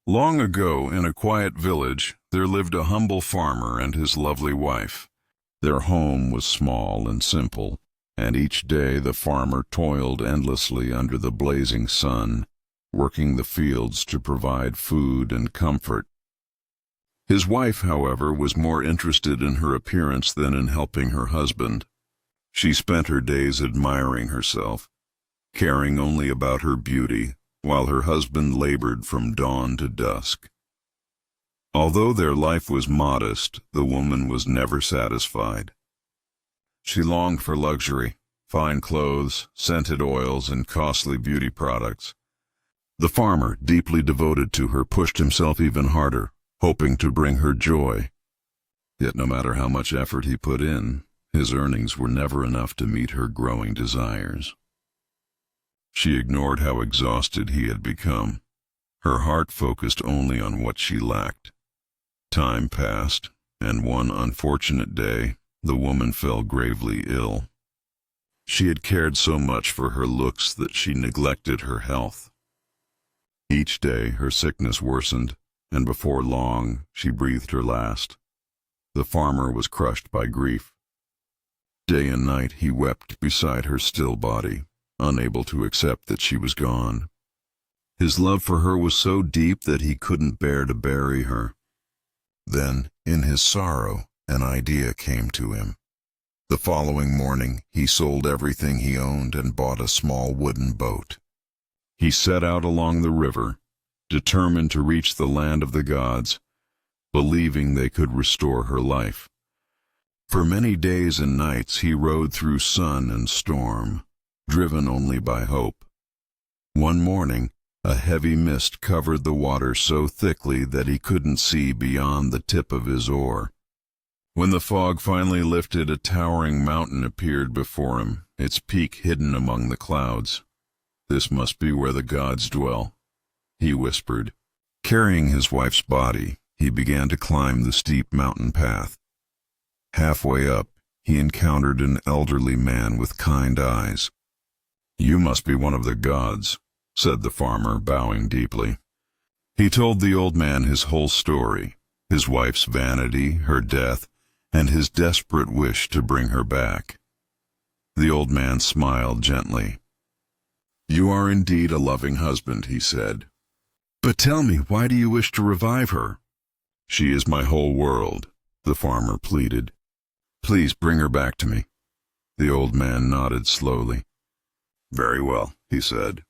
Long ago, in a quiet village, there lived a humble farmer and his lovely wife. Their home was small and simple, and each day the farmer toiled endlessly under the blazing sun, working the fields to provide food and comfort. His wife, however, was more interested in her appearance than in helping her husband. She spent her days admiring herself, caring only about her beauty, while her husband labored from dawn to dusk. Although their life was modest, the woman was never satisfied. She longed for luxury, fine clothes, scented oils, and costly beauty products. The farmer, deeply devoted to her, pushed himself even harder, hoping to bring her joy. Yet no matter how much effort he put in, his earnings were never enough to meet her growing desires. She ignored how exhausted he had become. Her heart focused only on what she lacked. Time passed, and one unfortunate day, the woman fell gravely ill. She had cared so much for her looks that she neglected her health. Each day her sickness worsened, and before long she breathed her last. The farmer was crushed by grief. Day and night he wept beside her still body, unable to accept that she was gone. His love for her was so deep that he couldn't bear to bury her. Then, in his sorrow, an idea came to him. The following morning, he sold everything he owned and bought a small wooden boat. He set out along the river, determined to reach the land of the gods, believing they could restore her life. For many days and nights he rode through sun and storm, driven only by hope. One morning, a heavy mist covered the water so thickly that he couldn't see beyond the tip of his oar. When the fog finally lifted, a towering mountain appeared before him, its peak hidden among the clouds. "This must be where the gods dwell," he whispered. Carrying his wife's body, he began to climb the steep mountain path. Halfway up, he encountered an elderly man with kind eyes. "You must be one of the gods," said the farmer, bowing deeply. He told the old man his whole story, his wife's vanity, her death, and his desperate wish to bring her back. The old man smiled gently. "You are indeed a loving husband," he said. "But tell me, why do you wish to revive her?" "She is my whole world," the farmer pleaded. "Please bring her back to me." The old man nodded slowly. "Very well," he said.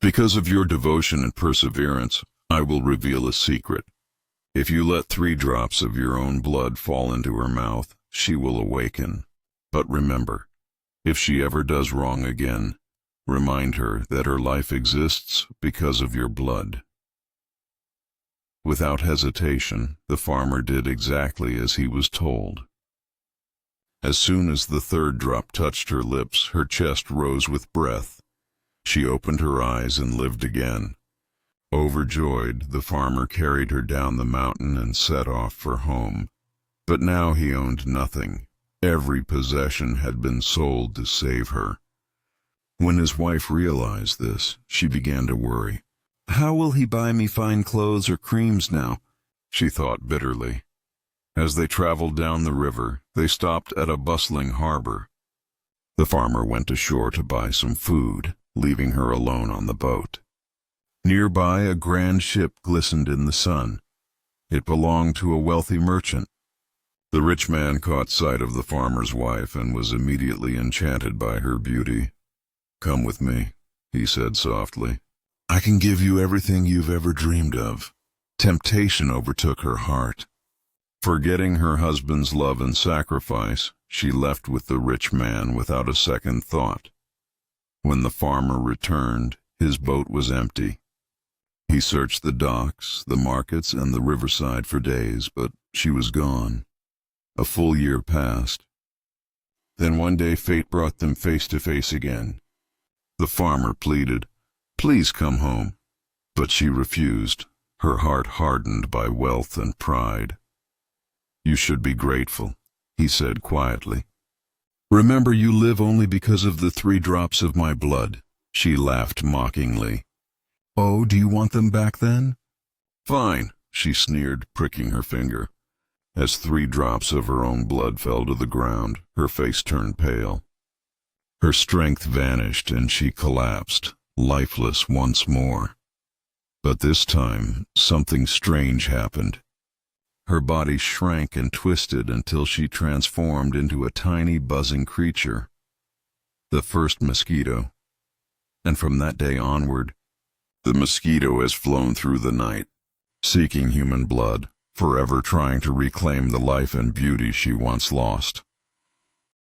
"Because of your devotion and perseverance, I will reveal a secret. If you let 3 drops of your own blood fall into her mouth, she will awaken. But remember, if she ever does wrong again, remind her that her life exists because of your blood." Without hesitation, the farmer did exactly as he was told. As soon as the 3rd drop touched her lips, her chest rose with breath. She opened her eyes and lived again. Overjoyed, the farmer carried her down the mountain and set off for home. But now he owned nothing. Every possession had been sold to save her. When his wife realized this, she began to worry. "How will he buy me fine clothes or creams now?" she thought bitterly. As they traveled down the river, they stopped at a bustling harbor. The farmer went ashore to buy some food, leaving her alone on the boat. Nearby, a grand ship glistened in the sun. It belonged to a wealthy merchant. The rich man caught sight of the farmer's wife and was immediately enchanted by her beauty. "Come with me," he said softly. "I can give you everything you've ever dreamed of." Temptation overtook her heart. Forgetting her husband's love and sacrifice, she left with the rich man without a second thought. When the farmer returned, his boat was empty. He searched the docks, the markets, and the riverside for days, but she was gone. A full year passed. Then one day fate brought them face to face again. The farmer pleaded, "Please come home." But she refused, her heart hardened by wealth and pride. "You should be grateful," he said quietly. "Remember, you live only because of the 3 drops of my blood." She laughed mockingly. "Oh, do you want them back then?" Fine, she sneered, pricking her finger. As 3 drops of her own blood fell to the ground, her face turned pale. Her strength vanished and she collapsed, lifeless once more. But this time, something strange happened. Her body shrank and twisted until she transformed into a tiny buzzing creature, the first mosquito. And from that day onward, the mosquito has flown through the night, seeking human blood, forever trying to reclaim the life and beauty she once lost.